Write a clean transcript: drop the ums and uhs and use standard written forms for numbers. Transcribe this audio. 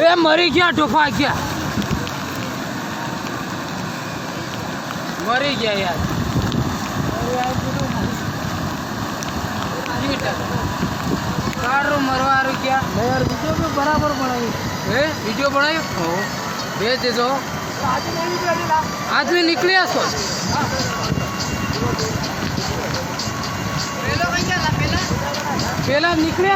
એ મરી ગયા ઢોફા ગયા મરી ગયા યાર સારું મરવાનું क्या यार वीडियो में बराबर बनाई वीडियो बनाई भेज दे दो आज भी निकले तो पहला निकले